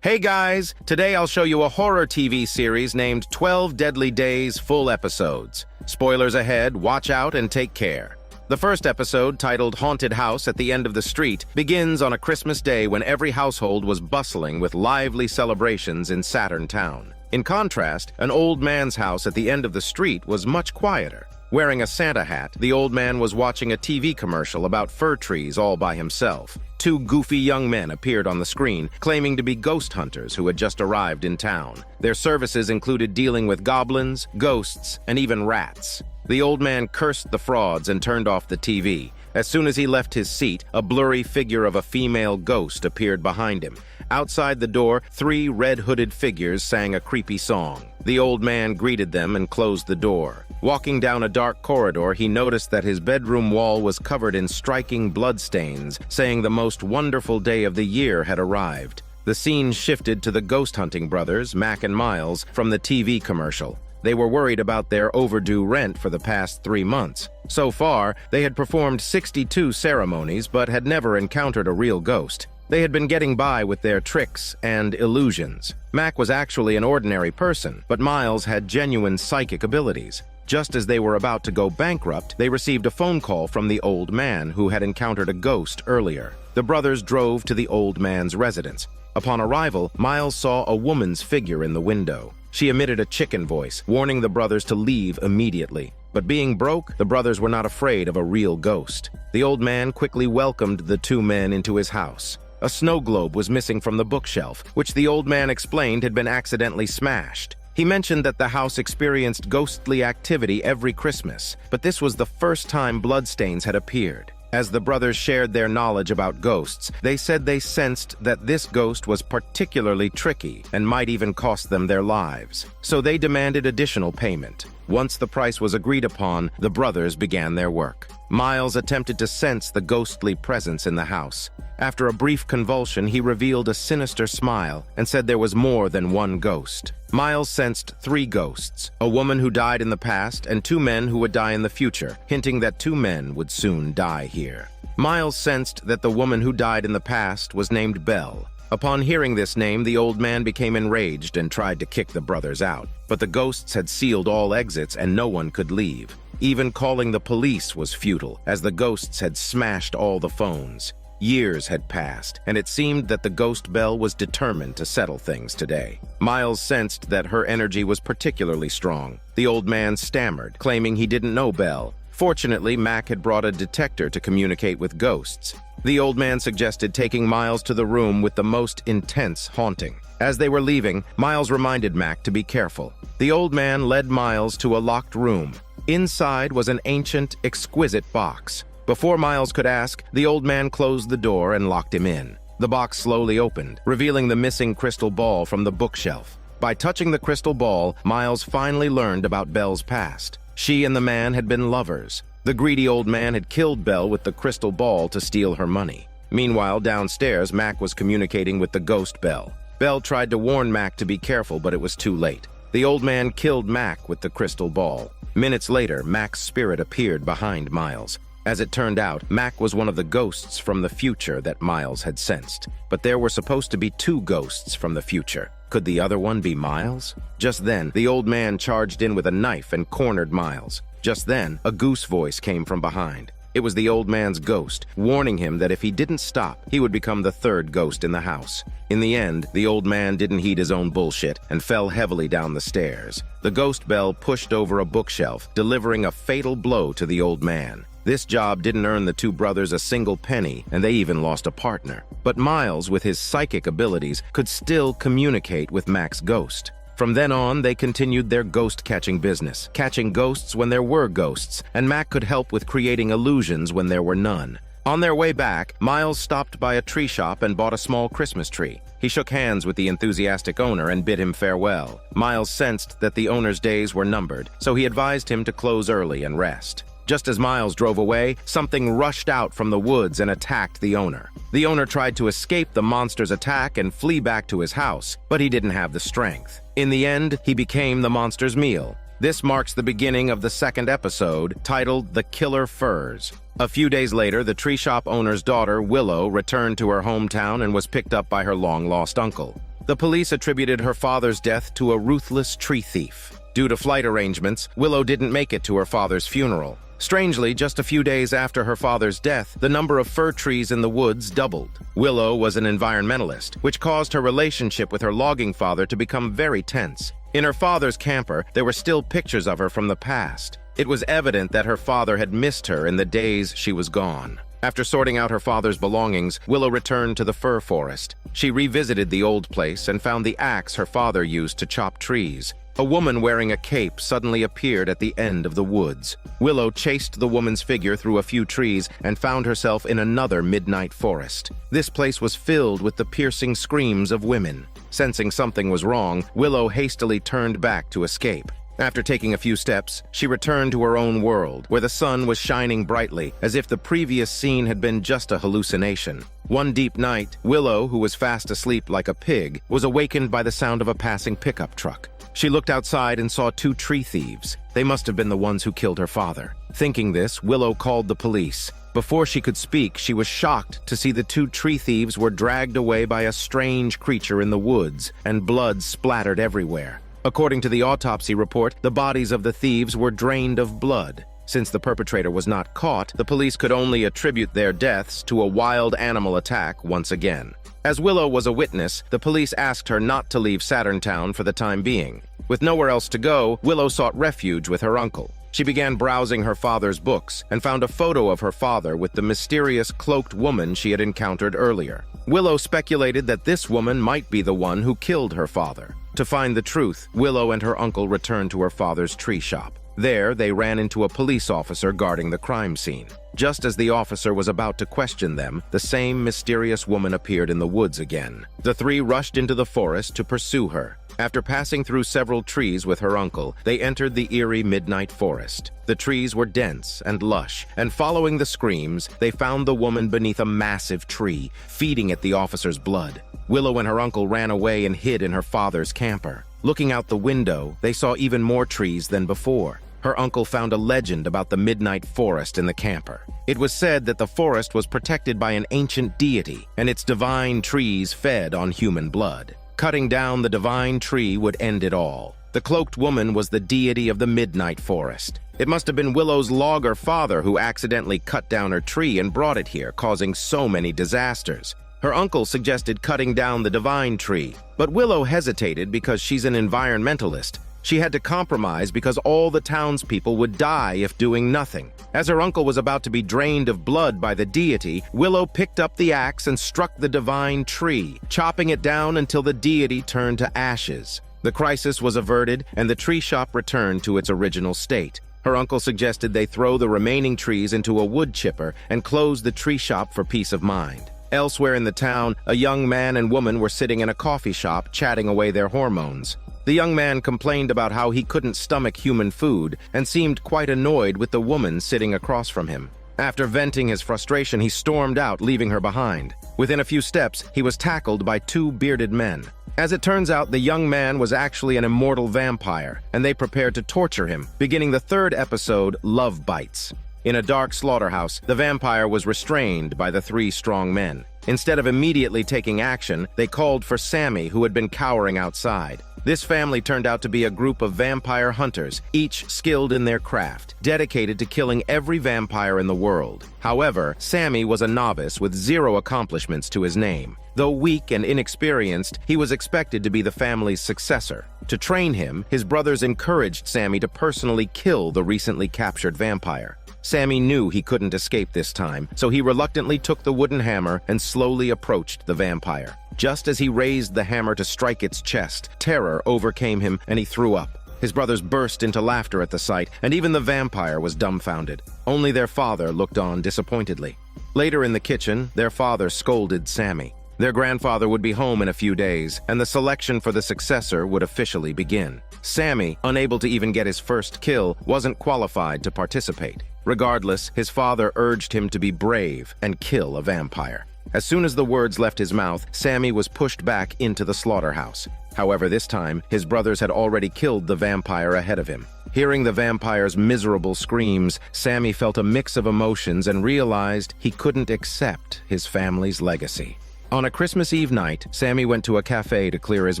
Hey guys, today I'll show you a horror TV series named 12 Deadly Days full episodes. Spoilers ahead, watch out and take care. The first episode, titled Haunted House at the End of the Street, begins on a Christmas day when every household was bustling with lively celebrations in Saturn town. In contrast, an old man's house at the end of the street was much quieter. Wearing a Santa hat, the old man was watching a TV commercial about fir trees all by himself. Two goofy young men appeared on the screen, claiming to be ghost hunters who had just arrived in town. Their services included dealing with goblins, ghosts, and even rats. The old man cursed the frauds and turned off the TV. As soon as he left his seat, a blurry figure of a female ghost appeared behind him. Outside the door, three red-hooded figures sang a creepy song. The old man greeted them and closed the door. Walking down a dark corridor, he noticed that his bedroom wall was covered in striking bloodstains, saying the most wonderful day of the year had arrived. The scene shifted to the ghost-hunting brothers, Mac and Miles, from the TV commercial. They were worried about their overdue rent for the past 3 months. So far, they had performed 62 ceremonies but had never encountered a real ghost. They had been getting by with their tricks and illusions. Mac was actually an ordinary person, but Miles had genuine psychic abilities. Just as they were about to go bankrupt, they received a phone call from the old man who had encountered a ghost earlier. The brothers drove to the old man's residence. Upon arrival, Miles saw a woman's figure in the window. She emitted a chicken voice, warning the brothers to leave immediately. But being broke, the brothers were not afraid of a real ghost. The old man quickly welcomed the two men into his house. A snow globe was missing from the bookshelf, which the old man explained had been accidentally smashed. He mentioned that the house experienced ghostly activity every Christmas, but this was the first time bloodstains had appeared. As the brothers shared their knowledge about ghosts, they said they sensed that this ghost was particularly tricky and might even cost them their lives. So they demanded additional payment. Once the price was agreed upon, the brothers began their work. Miles attempted to sense the ghostly presence in the house. After a brief convulsion, he revealed a sinister smile and said there was more than one ghost. Miles sensed 3 ghosts, a woman who died in the past and 2 men who would die in the future, hinting that 2 men would soon die here. Miles sensed that the woman who died in the past was named Belle. Upon hearing this name, the old man became enraged and tried to kick the brothers out. But the ghosts had sealed all exits and no one could leave. Even calling the police was futile, as the ghosts had smashed all the phones. Years had passed, and it seemed that the ghost Belle was determined to settle things today. Miles sensed that her energy was particularly strong. The old man stammered, claiming he didn't know Belle. Fortunately, Mac had brought a detector to communicate with ghosts. The old man suggested taking Miles to the room with the most intense haunting. As they were leaving, Miles reminded Mac to be careful. The old man led Miles to a locked room. Inside was an ancient, exquisite box. Before Miles could ask, the old man closed the door and locked him in. The box slowly opened, revealing the missing crystal ball from the bookshelf. By touching the crystal ball, Miles finally learned about Belle's past. She and the man had been lovers. The greedy old man had killed Belle with the crystal ball to steal her money. Meanwhile, downstairs, Mac was communicating with the ghost Belle. Belle tried to warn Mac to be careful, but it was too late. The old man killed Mac with the crystal ball. Minutes later, Mac's spirit appeared behind Miles. As it turned out, Mac was one of the ghosts from the future that Miles had sensed. But there were supposed to be 2 ghosts from the future. Could the other one be Miles? Just then, the old man charged in with a knife and cornered Miles. Just then, a goose voice came from behind. It was the old man's ghost, warning him that if he didn't stop, he would become the 3rd ghost in the house. In the end, the old man didn't heed his own bullshit and fell heavily down the stairs. The ghost Belle pushed over a bookshelf, delivering a fatal blow to the old man. This job didn't earn the 2 brothers a single penny, and they even lost a partner. But Miles, with his psychic abilities, could still communicate with Mac's ghost. From then on, they continued their ghost-catching business, catching ghosts when there were ghosts, and Mac could help with creating illusions when there were none. On their way back, Miles stopped by a tree shop and bought a small Christmas tree. He shook hands with the enthusiastic owner and bid him farewell. Miles sensed that the owner's days were numbered, so he advised him to close early and rest. Just as Miles drove away, something rushed out from the woods and attacked the owner. The owner tried to escape the monster's attack and flee back to his house, but he didn't have the strength. In the end, he became the monster's meal. This marks the beginning of the second episode, titled The Killer Furs. A few days later, the tree shop owner's daughter, Willow, returned to her hometown and was picked up by her long-lost uncle. The police attributed her father's death to a ruthless tree thief. Due to flight arrangements, Willow didn't make it to her father's funeral. Strangely, just a few days after her father's death, the number of fir trees in the woods doubled. Willow was an environmentalist, which caused her relationship with her logging father to become very tense. In her father's camper, there were still pictures of her from the past. It was evident that her father had missed her in the days she was gone. After sorting out her father's belongings, Willow returned to the fir forest. She revisited the old place and found the axe her father used to chop trees. A woman wearing a cape suddenly appeared at the end of the woods. Willow chased the woman's figure through a few trees and found herself in another midnight forest. This place was filled with the piercing screams of women. Sensing something was wrong, Willow hastily turned back to escape. After taking a few steps, she returned to her own world, where the sun was shining brightly, as if the previous scene had been just a hallucination. One deep night, Willow, who was fast asleep like a pig, was awakened by the sound of a passing pickup truck. She looked outside and saw two tree thieves. They must have been the ones who killed her father. Thinking this, Willow called the police. Before she could speak, she was shocked to see the two tree thieves were dragged away by a strange creature in the woods, and blood splattered everywhere. According to the autopsy report, the bodies of the thieves were drained of blood. Since the perpetrator was not caught, the police could only attribute their deaths to a wild animal attack once again. As Willow was a witness, the police asked her not to leave Saturn town for the time being. With nowhere else to go, Willow sought refuge with her uncle. She began browsing her father's books and found a photo of her father with the mysterious cloaked woman she had encountered earlier. Willow speculated that this woman might be the one who killed her father. To find the truth, Willow and her uncle returned to her father's tree shop. There, they ran into a police officer guarding the crime scene. Just as the officer was about to question them, the same mysterious woman appeared in the woods again. The three rushed into the forest to pursue her. After passing through several trees with her uncle, they entered the eerie midnight forest. The trees were dense and lush, and following the screams, they found the woman beneath a massive tree, feeding at the officer's blood. Willow and her uncle ran away and hid in her father's camper. Looking out the window, they saw even more trees than before. Her uncle found a legend about the midnight forest in the camper. It was said that the forest was protected by an ancient deity, and its divine trees fed on human blood. Cutting down the divine tree would end it all. The cloaked woman was the deity of the midnight forest. It must have been Willow's logger father who accidentally cut down her tree and brought it here, causing so many disasters. Her uncle suggested cutting down the divine tree, but Willow hesitated because she's an environmentalist. She had to compromise because all the townspeople would die if doing nothing. As her uncle was about to be drained of blood by the deity, Willow picked up the axe and struck the divine tree, chopping it down until the deity turned to ashes. The crisis was averted, and the tree shop returned to its original state. Her uncle suggested they throw the remaining trees into a wood chipper and close the tree shop for peace of mind. Elsewhere in the town, a young man and woman were sitting in a coffee shop chatting away their hormones. The young man complained about how he couldn't stomach human food and seemed quite annoyed with the woman sitting across from him. After venting his frustration, he stormed out, leaving her behind. Within a few steps, he was tackled by two bearded men. As it turns out, the young man was actually an immortal vampire, and they prepared to torture him, beginning the third episode, Love Bites. In a dark slaughterhouse, the vampire was restrained by the three strong men. Instead of immediately taking action, they called for Sammy, who had been cowering outside. This family turned out to be a group of vampire hunters, each skilled in their craft, dedicated to killing every vampire in the world. However, Sammy was a novice with 0 accomplishments to his name. Though weak and inexperienced, he was expected to be the family's successor. To train him, his brothers encouraged Sammy to personally kill the recently captured vampire. Sammy knew he couldn't escape this time, so he reluctantly took the wooden hammer and slowly approached the vampire. Just as he raised the hammer to strike its chest, terror overcame him and he threw up. His brothers burst into laughter at the sight, and even the vampire was dumbfounded. Only their father looked on disappointedly. Later in the kitchen, their father scolded Sammy. Their grandfather would be home in a few days, and the selection for the successor would officially begin. Sammy, unable to even get his first kill, wasn't qualified to participate. Regardless, his father urged him to be brave and kill a vampire. As soon as the words left his mouth, Sammy was pushed back into the slaughterhouse. However, this time, his brothers had already killed the vampire ahead of him. Hearing the vampire's miserable screams, Sammy felt a mix of emotions and realized he couldn't accept his family's legacy. On a Christmas Eve night, Sammy went to a cafe to clear his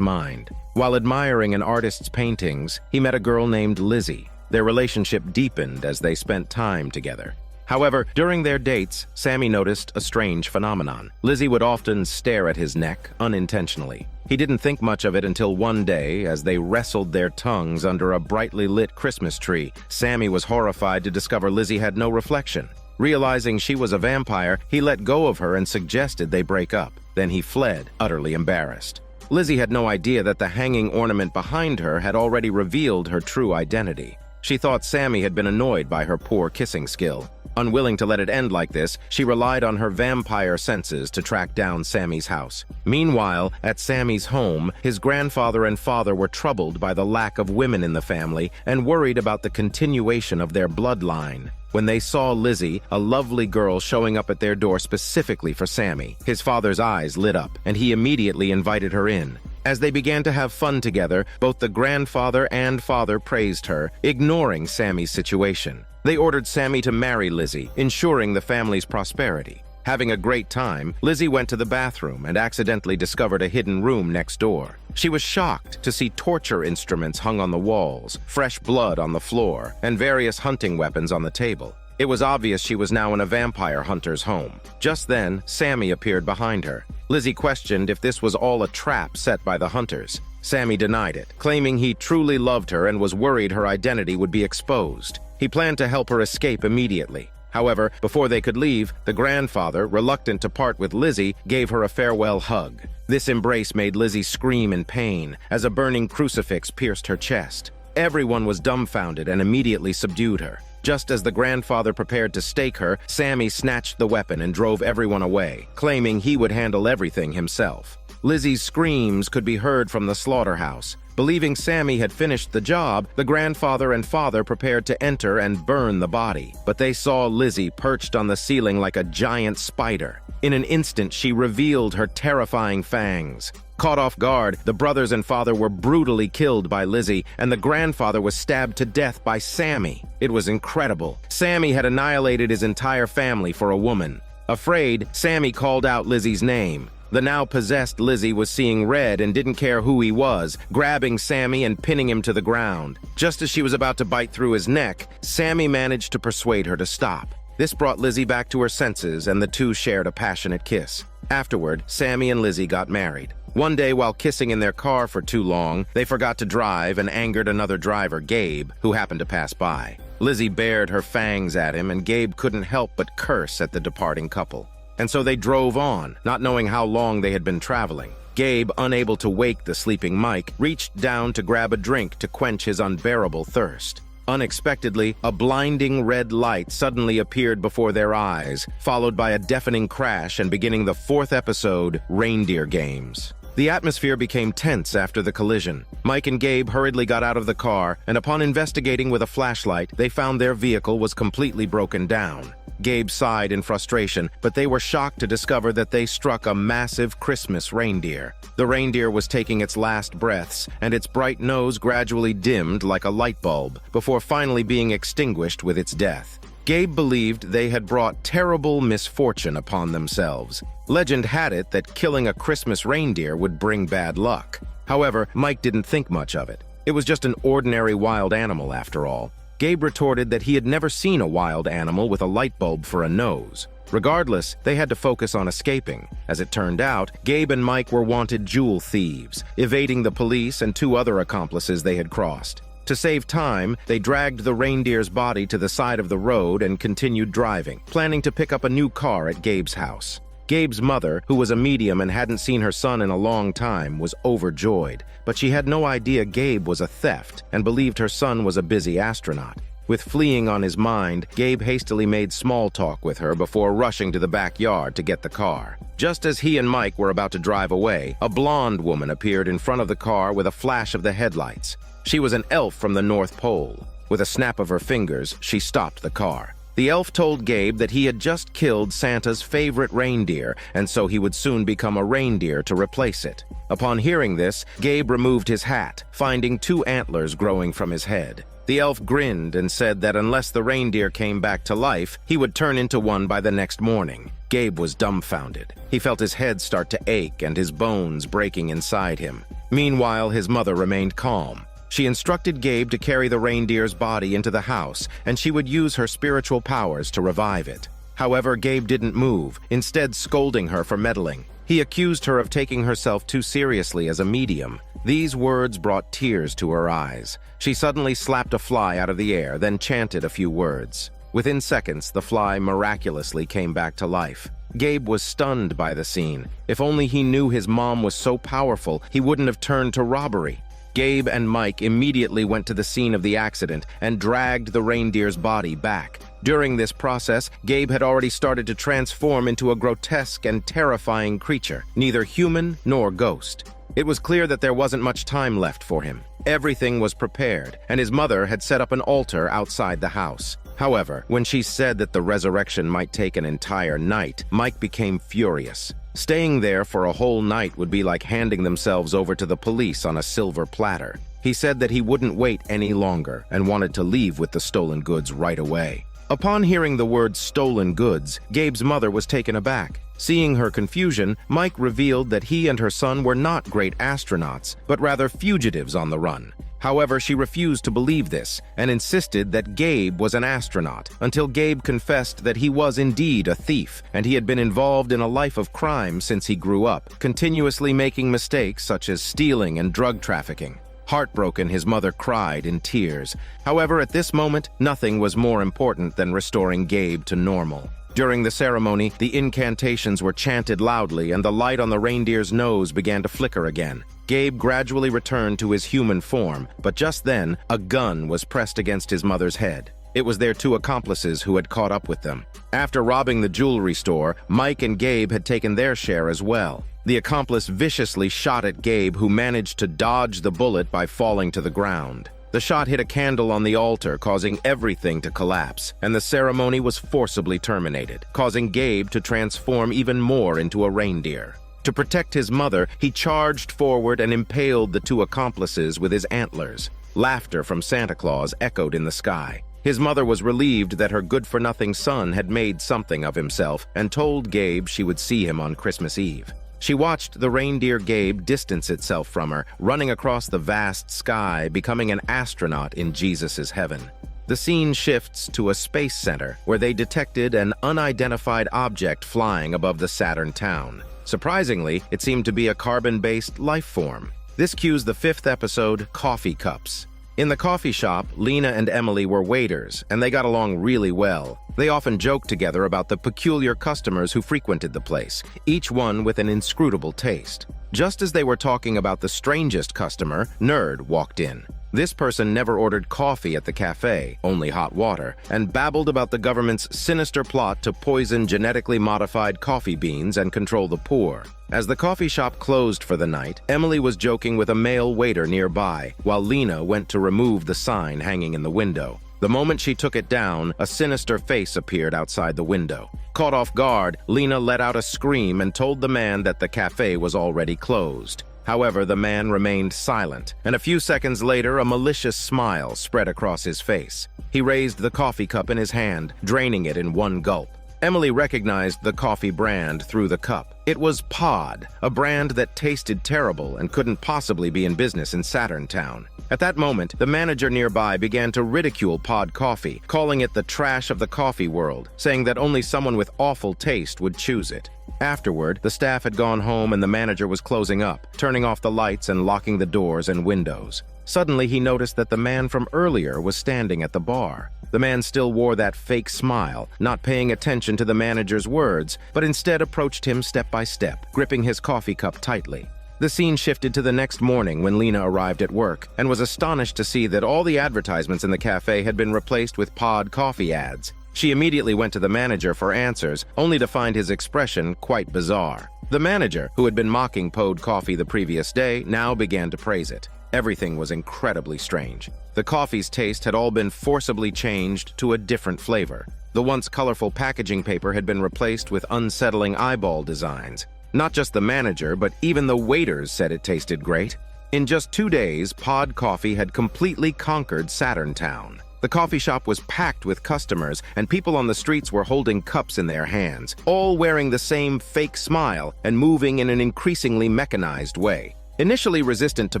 mind. While admiring an artist's paintings, he met a girl named Lizzie. Their relationship deepened as they spent time together. However, during their dates, Sammy noticed a strange phenomenon. Lizzie would often stare at his neck unintentionally. He didn't think much of it until one day, as they wrestled their tongues under a brightly lit Christmas tree. Sammy was horrified to discover Lizzie had no reflection. Realizing she was a vampire, he let go of her and suggested they break up. Then he fled, utterly embarrassed. Lizzie had no idea that the hanging ornament behind her had already revealed her true identity. She thought Sammy had been annoyed by her poor kissing skill. Unwilling to let it end like this, she relied on her vampire senses to track down Sammy's house. Meanwhile, at Sammy's home, his grandfather and father were troubled by the lack of women in the family and worried about the continuation of their bloodline. When they saw Lizzie, a lovely girl, showing up at their door specifically for Sammy, his father's eyes lit up, and he immediately invited her in. As they began to have fun together, both the grandfather and father praised her, ignoring Sammy's situation. They ordered Sammy to marry Lizzie, ensuring the family's prosperity. Having a great time, Lizzie went to the bathroom and accidentally discovered a hidden room next door. She was shocked to see torture instruments hung on the walls, fresh blood on the floor, and various hunting weapons on the table. It was obvious she was now in a vampire hunter's home. Just then, Sammy appeared behind her. Lizzie questioned if this was all a trap set by the hunters. Sammy denied it, claiming he truly loved her and was worried her identity would be exposed. He planned to help her escape immediately. However, before they could leave, the grandfather, reluctant to part with Lizzie, gave her a farewell hug. This embrace made Lizzie scream in pain as a burning crucifix pierced her chest. Everyone was dumbfounded and immediately subdued her. Just as the grandfather prepared to stake her, Sammy snatched the weapon and drove everyone away, claiming he would handle everything himself. Lizzie's screams could be heard from the slaughterhouse. Believing Sammy had finished the job, the grandfather and father prepared to enter and burn the body. But they saw Lizzie perched on the ceiling like a giant spider. In an instant, she revealed her terrifying fangs. Caught off guard, the brothers and father were brutally killed by Lizzie, and the grandfather was stabbed to death by Sammy. It was incredible. Sammy had annihilated his entire family for a woman. Afraid, Sammy called out Lizzie's name. The now possessed Lizzie was seeing red and didn't care who he was, grabbing Sammy and pinning him to the ground. Just as she was about to bite through his neck, Sammy managed to persuade her to stop. This brought Lizzie back to her senses, and the two shared a passionate kiss. Afterward, Sammy and Lizzie got married. One day, while kissing in their car for too long, they forgot to drive and angered another driver, Gabe, who happened to pass by. Lizzie bared her fangs at him, and Gabe couldn't help but curse at the departing couple. And so they drove on, not knowing how long they had been traveling. Gabe, unable to wake the sleeping Mike, reached down to grab a drink to quench his unbearable thirst. Unexpectedly, a blinding red light suddenly appeared before their eyes, followed by a deafening crash and beginning the fourth episode, Reindeer Games. The atmosphere became tense after the collision. Mike and Gabe hurriedly got out of the car, and upon investigating with a flashlight, they found their vehicle was completely broken down. Gabe sighed in frustration, but they were shocked to discover that they struck a massive Christmas reindeer. The reindeer was taking its last breaths, and its bright nose gradually dimmed like a light bulb, before finally being extinguished with its death. Gabe believed they had brought terrible misfortune upon themselves. Legend had it that killing a Christmas reindeer would bring bad luck. However, Mike didn't think much of it. It was just an ordinary wild animal after all. Gabe retorted that he had never seen a wild animal with a light bulb for a nose. Regardless, they had to focus on escaping. As it turned out, Gabe and Mike were wanted jewel thieves, evading the police and two other accomplices they had crossed. To save time, they dragged the reindeer's body to the side of the road and continued driving, planning to pick up a new car at Gabe's house. Gabe's mother, who was a medium and hadn't seen her son in a long time, was overjoyed, but she had no idea Gabe was a theft and believed her son was a busy astronaut. With fleeing on his mind, Gabe hastily made small talk with her before rushing to the backyard to get the car. Just as he and Mike were about to drive away, a blonde woman appeared in front of the car with a flash of the headlights. She was an elf from the North Pole. With a snap of her fingers, she stopped the car. The elf told Gabe that he had just killed Santa's favorite reindeer, and so he would soon become a reindeer to replace it. Upon hearing this, Gabe removed his hat, finding 2 antlers growing from his head. The elf grinned and said that unless the reindeer came back to life, he would turn into one by the next morning. Gabe was dumbfounded. He felt his head start to ache and his bones breaking inside him. Meanwhile, his mother remained calm. She instructed Gabe to carry the reindeer's body into the house, and she would use her spiritual powers to revive it. However, Gabe didn't move, instead scolding her for meddling. He accused her of taking herself too seriously as a medium. These words brought tears to her eyes. She suddenly slapped a fly out of the air, then chanted a few words. Within seconds, the fly miraculously came back to life. Gabe was stunned by the scene. If only he knew his mom was so powerful, he wouldn't have turned to robbery. Gabe and Mike immediately went to the scene of the accident and dragged the reindeer's body back. During this process, Gabe had already started to transform into a grotesque and terrifying creature, neither human nor ghost. It was clear that there wasn't much time left for him. Everything was prepared, and his mother had set up an altar outside the house. However, when she said that the resurrection might take an entire night, Mike became furious. Staying there for a whole night would be like handing themselves over to the police on a silver platter. He said that he wouldn't wait any longer and wanted to leave with the stolen goods right away. Upon hearing the word stolen goods, Gabe's mother was taken aback. Seeing her confusion, Mike revealed that he and her son were not great astronauts, but rather fugitives on the run. However, she refused to believe this and insisted that Gabe was an astronaut, until Gabe confessed that he was indeed a thief and he had been involved in a life of crime since he grew up, continuously making mistakes such as stealing and drug trafficking. Heartbroken, his mother cried in tears. However, at this moment, nothing was more important than restoring Gabe to normal. During the ceremony, the incantations were chanted loudly and the light on the reindeer's nose began to flicker again. Gabe gradually returned to his human form, but just then, a gun was pressed against his mother's head. It was their 2 accomplices who had caught up with them. After robbing the jewelry store, Mike and Gabe had taken their share as well. The accomplice viciously shot at Gabe, who managed to dodge the bullet by falling to the ground. The shot hit a candle on the altar, causing everything to collapse, and the ceremony was forcibly terminated, causing Gabe to transform even more into a reindeer. To protect his mother, he charged forward and impaled the 2 accomplices with his antlers. Laughter from Santa Claus echoed in the sky. His mother was relieved that her good-for-nothing son had made something of himself and told Gabe she would see him on Christmas Eve. She watched the reindeer Gabe distance itself from her, running across the vast sky, becoming an astronaut in Jesus' heaven. The scene shifts to a space center where they detected an unidentified object flying above the Saturn town. Surprisingly, it seemed to be a carbon-based life form. This cues the 5th episode, Coffee Cups. In the coffee shop, Lena and Emily were waiters, and they got along really well. They often joked together about the peculiar customers who frequented the place, each one with an inscrutable taste. Just as they were talking about the strangest customer, Nerd walked in. This person never ordered coffee at the cafe, only hot water, and babbled about the government's sinister plot to poison genetically modified coffee beans and control the poor. As the coffee shop closed for the night, Emily was joking with a male waiter nearby, while Lena went to remove the sign hanging in the window. The moment she took it down, a sinister face appeared outside the window. Caught off guard, Lena let out a scream and told the man that the cafe was already closed. However, the man remained silent, and a few seconds later, a malicious smile spread across his face. He raised the coffee cup in his hand, draining it in one gulp. Emily recognized the coffee brand through the cup. It was Pod, a brand that tasted terrible and couldn't possibly be in business in Saturn town. At that moment, the manager nearby began to ridicule Pod Coffee, calling it the trash of the coffee world, saying that only someone with awful taste would choose it. Afterward, the staff had gone home and the manager was closing up, turning off the lights and locking the doors and windows. Suddenly, he noticed that the man from earlier was standing at the bar. The man still wore that fake smile, not paying attention to the manager's words, but instead approached him step by step, gripping his coffee cup tightly. The scene shifted to the next morning when Lena arrived at work and was astonished to see that all the advertisements in the cafe had been replaced with Pod Coffee ads. She immediately went to the manager for answers, only to find his expression quite bizarre. The manager, who had been mocking Pod Coffee the previous day, now began to praise it. Everything was incredibly strange. The coffee's taste had all been forcibly changed to a different flavor. The once colorful packaging paper had been replaced with unsettling eyeball designs. Not just the manager, but even the waiters said it tasted great. In just 2 days, Pod Coffee had completely conquered Saturn Town. The coffee shop was packed with customers, and people on the streets were holding cups in their hands, all wearing the same fake smile and moving in an increasingly mechanized way. Initially resistant to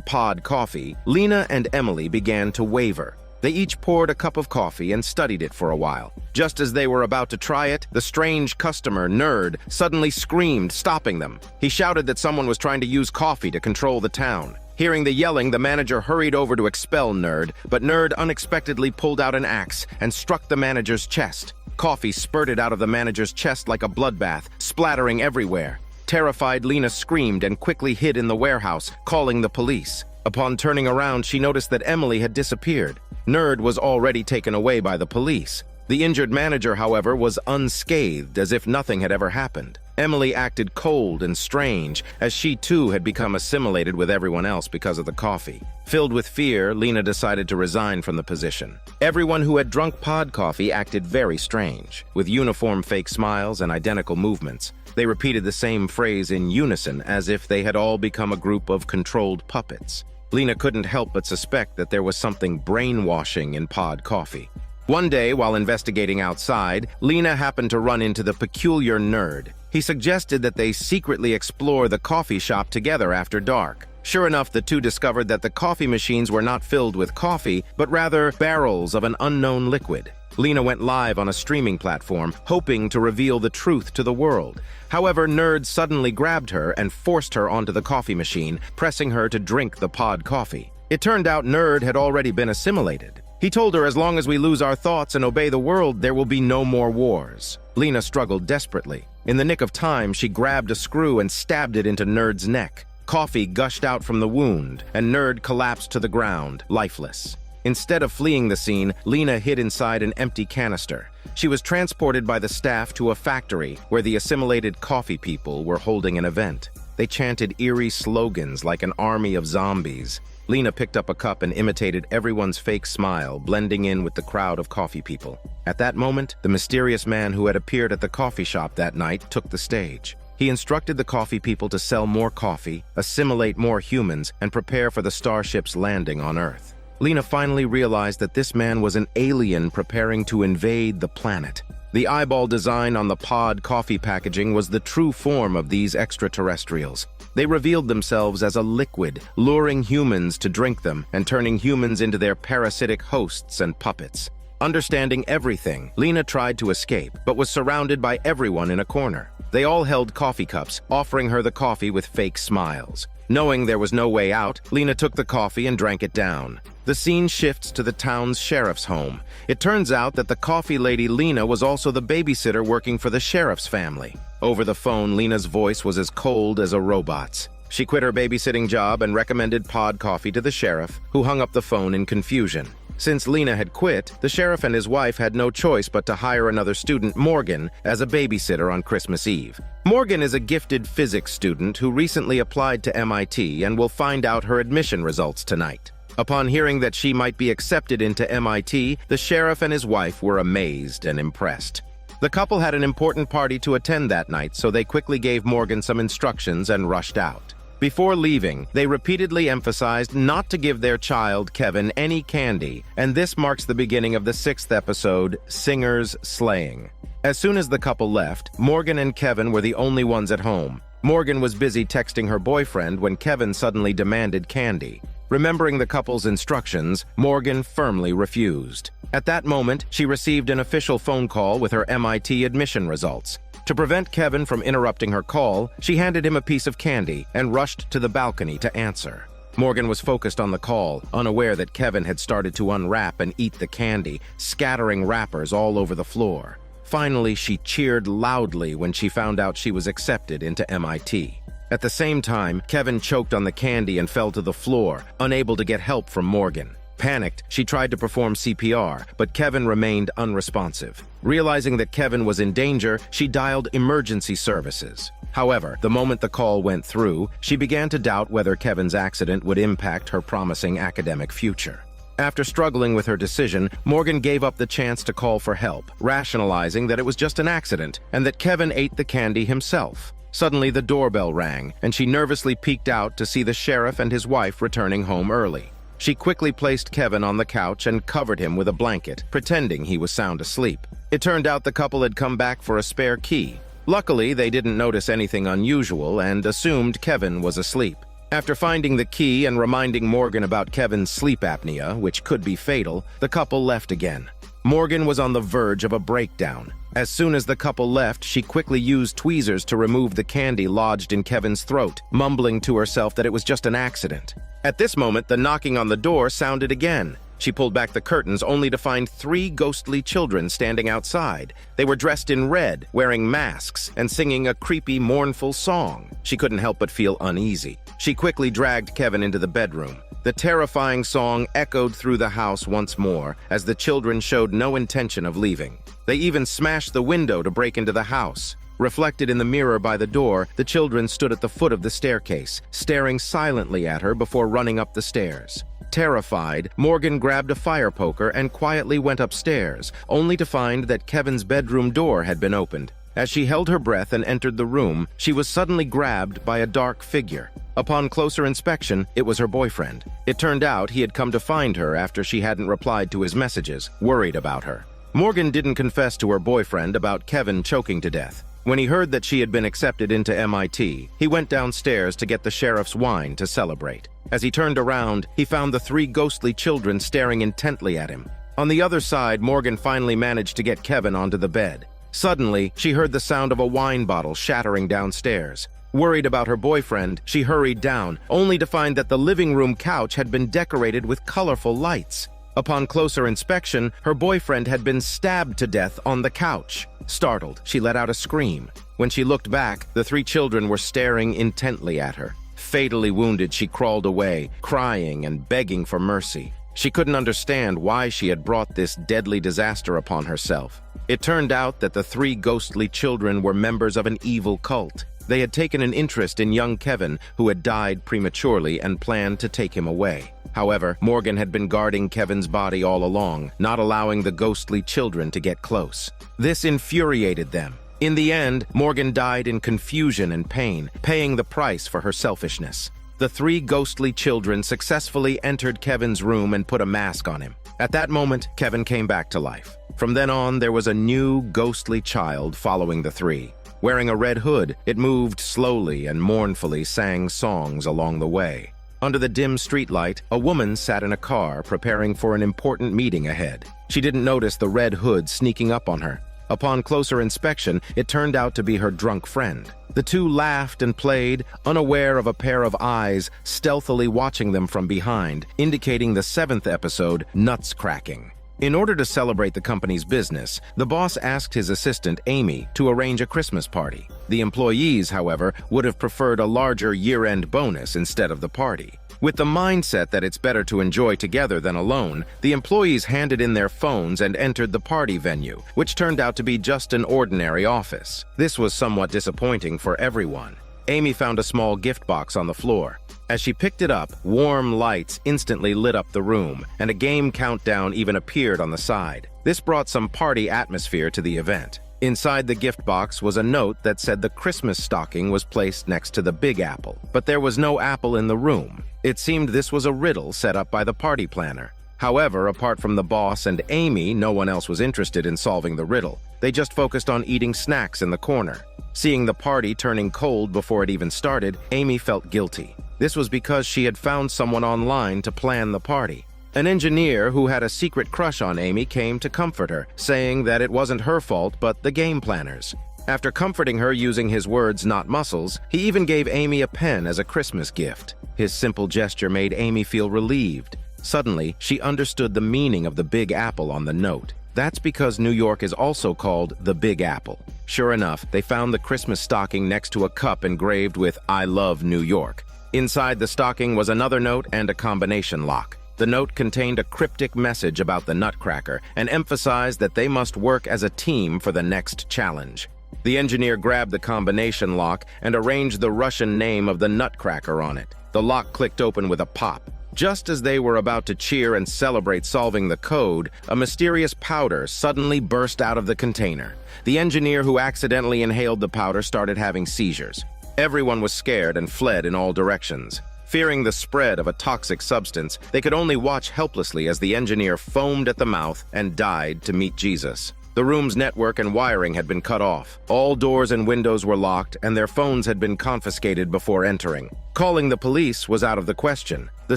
Pod Coffee, Lena and Emily began to waver. They each poured a cup of coffee and studied it for a while. Just as they were about to try it, the strange customer, Nerd, suddenly screamed, stopping them. He shouted that someone was trying to use coffee to control the town. Hearing the yelling, the manager hurried over to expel Nerd, but Nerd unexpectedly pulled out an axe and struck the manager's chest. Coffee spurted out of the manager's chest like a bloodbath, splattering everywhere. Terrified, Lena screamed and quickly hid in the warehouse, calling the police. Upon turning around, she noticed that Emily had disappeared. Nerd was already taken away by the police. The injured manager, however, was unscathed, as if nothing had ever happened. Emily acted cold and strange, as she too had become assimilated with everyone else because of the coffee. Filled with fear, Lena decided to resign from the position. Everyone who had drunk Pod Coffee acted very strange, with uniform fake smiles and identical movements. They repeated the same phrase in unison, as if they had all become a group of controlled puppets. Lena couldn't help but suspect that there was something brainwashing in Pod Coffee. One day, while investigating outside, Lena happened to run into the peculiar Nerd. He suggested that they secretly explore the coffee shop together after dark. Sure enough, the two discovered that the coffee machines were not filled with coffee, but rather barrels of an unknown liquid. Lena went live on a streaming platform, hoping to reveal the truth to the world. However, Nerd suddenly grabbed her and forced her onto the coffee machine, pressing her to drink the Pod Coffee. It turned out Nerd had already been assimilated. He told her as long as we lose our thoughts and obey the world, there will be no more wars. Lena struggled desperately. In the nick of time, she grabbed a screw and stabbed it into Nerd's neck. Coffee gushed out from the wound, and Nerd collapsed to the ground, lifeless. Instead of fleeing the scene, Lena hid inside an empty canister. She was transported by the staff to a factory where the assimilated coffee people were holding an event. They chanted eerie slogans like an army of zombies. Lena picked up a cup and imitated everyone's fake smile, blending in with the crowd of coffee people. At that moment, the mysterious man who had appeared at the coffee shop that night took the stage. He instructed the coffee people to sell more coffee, assimilate more humans, and prepare for the starship's landing on Earth. Lena finally realized that this man was an alien preparing to invade the planet. The eyeball design on the Pod Coffee packaging was the true form of these extraterrestrials. They revealed themselves as a liquid, luring humans to drink them and turning humans into their parasitic hosts and puppets. Understanding everything, Lena tried to escape, but was surrounded by everyone in a corner. They all held coffee cups, offering her the coffee with fake smiles. Knowing there was no way out, Lena took the coffee and drank it down. The scene shifts to the town's sheriff's home. It turns out that the coffee lady Lena was also the babysitter working for the sheriff's family. Over the phone, Lena's voice was as cold as a robot's. She quit her babysitting job and recommended Pod Coffee to the sheriff, who hung up the phone in confusion. Since Lena had quit, the sheriff and his wife had no choice but to hire another student, Morgan, as a babysitter on Christmas Eve. Morgan is a gifted physics student who recently applied to MIT and will find out her admission results tonight. Upon hearing that she might be accepted into MIT, the sheriff and his wife were amazed and impressed. The couple had an important party to attend that night, so they quickly gave Morgan some instructions and rushed out. Before leaving, they repeatedly emphasized not to give their child, Kevin, any candy, and this marks the beginning of the 6th episode, Singer's Slaying. As soon as the couple left, Morgan and Kevin were the only ones at home. Morgan was busy texting her boyfriend when Kevin suddenly demanded candy. Remembering the couple's instructions, Morgan firmly refused. At that moment, she received an official phone call with her MIT admission results. To prevent Kevin from interrupting her call, she handed him a piece of candy and rushed to the balcony to answer. Morgan was focused on the call, unaware that Kevin had started to unwrap and eat the candy, scattering wrappers all over the floor. Finally, she cheered loudly when she found out she was accepted into MIT. At the same time, Kevin choked on the candy and fell to the floor, unable to get help from Morgan. Panicked, she tried to perform CPR, but Kevin remained unresponsive. Realizing that Kevin was in danger, she dialed emergency services. However, the moment the call went through, she began to doubt whether Kevin's accident would impact her promising academic future. After struggling with her decision, Morgan gave up the chance to call for help, rationalizing that it was just an accident and that Kevin ate the candy himself. Suddenly, the doorbell rang, and she nervously peeked out to see the sheriff and his wife returning home early. She quickly placed Kevin on the couch and covered him with a blanket, pretending he was sound asleep. It turned out the couple had come back for a spare key. Luckily, they didn't notice anything unusual and assumed Kevin was asleep. After finding the key and reminding Morgan about Kevin's sleep apnea, which could be fatal, the couple left again. Morgan was on the verge of a breakdown. As soon as the couple left, she quickly used tweezers to remove the candy lodged in Kevin's throat, mumbling to herself that it was just an accident. At this moment, the knocking on the door sounded again. She pulled back the curtains only to find 3 ghostly children standing outside. They were dressed in red, wearing masks, and singing a creepy, mournful song. She couldn't help but feel uneasy. She quickly dragged Kevin into the bedroom. The terrifying song echoed through the house once more, as the children showed no intention of leaving. They even smashed the window to break into the house. Reflected in the mirror by the door, the children stood at the foot of the staircase, staring silently at her before running up the stairs. Terrified, Morgan grabbed a fire poker and quietly went upstairs, only to find that Kevin's bedroom door had been opened. As she held her breath and entered the room, she was suddenly grabbed by a dark figure. Upon closer inspection, it was her boyfriend. It turned out he had come to find her after she hadn't replied to his messages, worried about her. Morgan didn't confess to her boyfriend about Kevin choking to death. When he heard that she had been accepted into MIT, he went downstairs to get the sheriff's wine to celebrate. As he turned around, he found the 3 ghostly children staring intently at him. On the other side, Morgan finally managed to get Kevin onto the bed. Suddenly, she heard the sound of a wine bottle shattering downstairs. Worried about her boyfriend, she hurried down, only to find that the living room couch had been decorated with colorful lights. Upon closer inspection, her boyfriend had been stabbed to death on the couch. Startled, she let out a scream. When she looked back, the 3 children were staring intently at her. Fatally wounded, she crawled away, crying and begging for mercy. She couldn't understand why she had brought this deadly disaster upon herself. It turned out that the 3 ghostly children were members of an evil cult. They had taken an interest in young Kevin, who had died prematurely, and planned to take him away. However, Morgan had been guarding Kevin's body all along, not allowing the ghostly children to get close. This infuriated them. In the end, Morgan died in confusion and pain, paying the price for her selfishness. The 3 ghostly children successfully entered Kevin's room and put a mask on him. At that moment, Kevin came back to life. From then on, there was a new ghostly child following the 3. Wearing a red hood, it moved slowly and mournfully sang songs along the way. Under the dim streetlight, a woman sat in a car preparing for an important meeting ahead. She didn't notice the red hood sneaking up on her. Upon closer inspection, it turned out to be her drunk friend. The 2 laughed and played, unaware of a pair of eyes stealthily watching them from behind, indicating the 7th episode, Nuts Cracking. In order to celebrate the company's business, the boss asked his assistant, Amy, to arrange a Christmas party. The employees, however, would have preferred a larger year-end bonus instead of the party. With the mindset that it's better to enjoy together than alone, the employees handed in their phones and entered the party venue, which turned out to be just an ordinary office. This was somewhat disappointing for everyone. Amy found a small gift box on the floor. As she picked it up, warm lights instantly lit up the room, and a game countdown even appeared on the side. This brought some party atmosphere to the event. Inside the gift box was a note that said the Christmas stocking was placed next to the Big Apple, but there was no apple in the room. It seemed this was a riddle set up by the party planner. However, apart from the boss and Amy, no one else was interested in solving the riddle. They just focused on eating snacks in the corner. Seeing the party turning cold before it even started, Amy felt guilty. This was because she had found someone online to plan the party. An engineer who had a secret crush on Amy came to comfort her, saying that it wasn't her fault but the game planners. After comforting her using his words, not muscles, he even gave Amy a pen as a Christmas gift. His simple gesture made Amy feel relieved. Suddenly, she understood the meaning of the Big Apple on the note. That's because New York is also called the Big Apple. Sure enough, they found the Christmas stocking next to a cup engraved with "I love New York." Inside the stocking was another note and a combination lock. The note contained a cryptic message about the Nutcracker and emphasized that they must work as a team for the next challenge. The engineer grabbed the combination lock and arranged the Russian name of the Nutcracker on it. The lock clicked open with a pop. Just as they were about to cheer and celebrate solving the code, a mysterious powder suddenly burst out of the container. The engineer who accidentally inhaled the powder started having seizures. Everyone was scared and fled in all directions. Fearing the spread of a toxic substance, they could only watch helplessly as the engineer foamed at the mouth and died to meet Jesus. The room's network and wiring had been cut off. All doors and windows were locked, and their phones had been confiscated before entering. Calling the police was out of the question. The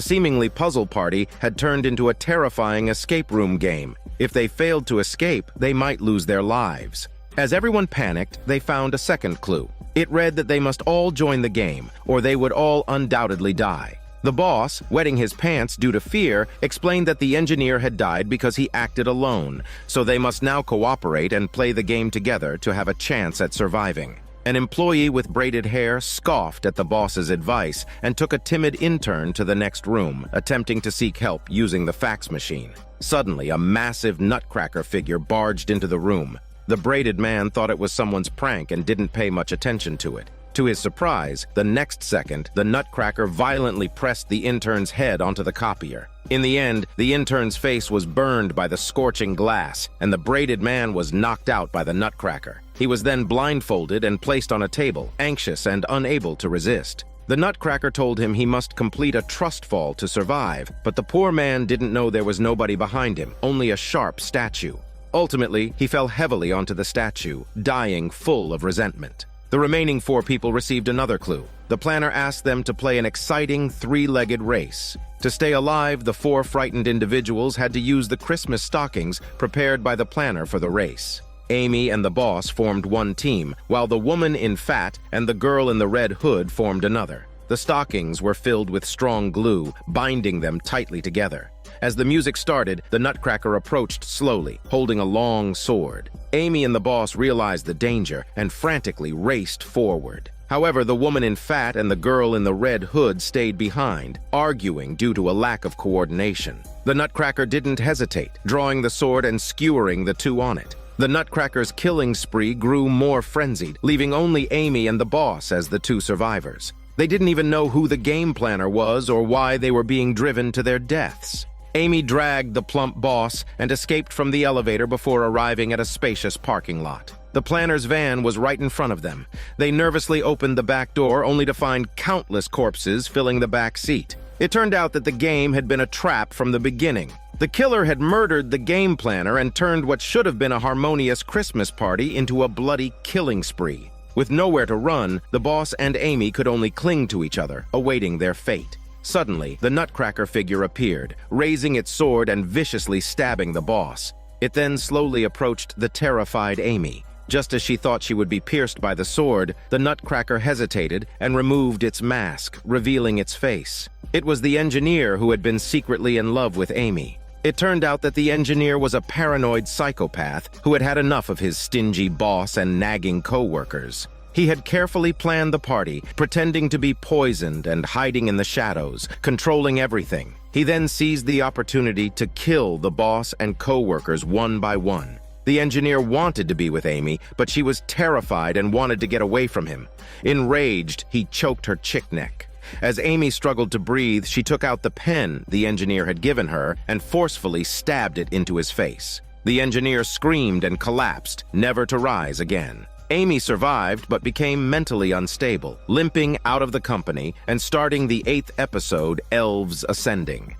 seemingly puzzle party had turned into a terrifying escape room game. If they failed to escape, they might lose their lives. As everyone panicked, they found a second clue. It read that they must all join the game, or they would all undoubtedly die. The boss, wetting his pants due to fear, explained that the engineer had died because he acted alone, so they must now cooperate and play the game together to have a chance at surviving. An employee with braided hair scoffed at the boss's advice and took a timid intern to the next room, attempting to seek help using the fax machine. Suddenly, a massive Nutcracker figure barged into the room. The braided man thought it was someone's prank and didn't pay much attention to it. To his surprise, the next second, the Nutcracker violently pressed the intern's head onto the copier. In the end, the intern's face was burned by the scorching glass, and the braided man was knocked out by the Nutcracker. He was then blindfolded and placed on a table, anxious and unable to resist. The Nutcracker told him he must complete a trust fall to survive, but the poor man didn't know there was nobody behind him, only a sharp statue. Ultimately, he fell heavily onto the statue, dying full of resentment. The remaining 4 people received another clue. The planner asked them to play an exciting 3-legged race. To stay alive, the 4 frightened individuals had to use the Christmas stockings prepared by the planner for the race. Amy and the boss formed one team, while the woman in fat and the girl in the red hood formed another. The stockings were filled with strong glue, binding them tightly together. As the music started, the Nutcracker approached slowly, holding a long sword. Amy and the boss realized the danger and frantically raced forward. However, the woman in fat and the girl in the red hood stayed behind, arguing due to a lack of coordination. The Nutcracker didn't hesitate, drawing the sword and skewering the 2 on it. The Nutcracker's killing spree grew more frenzied, leaving only Amy and the boss as the 2 survivors. They didn't even know who the game planner was or why they were being driven to their deaths. Amy dragged the plump boss and escaped from the elevator before arriving at a spacious parking lot. The planner's van was right in front of them. They nervously opened the back door only to find countless corpses filling the back seat. It turned out that the game had been a trap from the beginning. The killer had murdered the game planner and turned what should have been a harmonious Christmas party into a bloody killing spree. With nowhere to run, the boss and Amy could only cling to each other, awaiting their fate. Suddenly, the Nutcracker figure appeared, raising its sword and viciously stabbing the boss. It then slowly approached the terrified Amy. Just as she thought she would be pierced by the sword, the Nutcracker hesitated and removed its mask, revealing its face. It was the engineer who had been secretly in love with Amy. It turned out that the engineer was a paranoid psychopath who had had enough of his stingy boss and nagging co-workers. He had carefully planned the party, pretending to be poisoned and hiding in the shadows, controlling everything. He then seized the opportunity to kill the boss and co-workers one by one. The engineer wanted to be with Amy, but she was terrified and wanted to get away from him. Enraged, he choked her chick neck. As Amy struggled to breathe, she took out the pen the engineer had given her and forcefully stabbed it into his face. The engineer screamed and collapsed, never to rise again. Amy survived but became mentally unstable, limping out of the company and starting the 8th episode, Elves Ascending.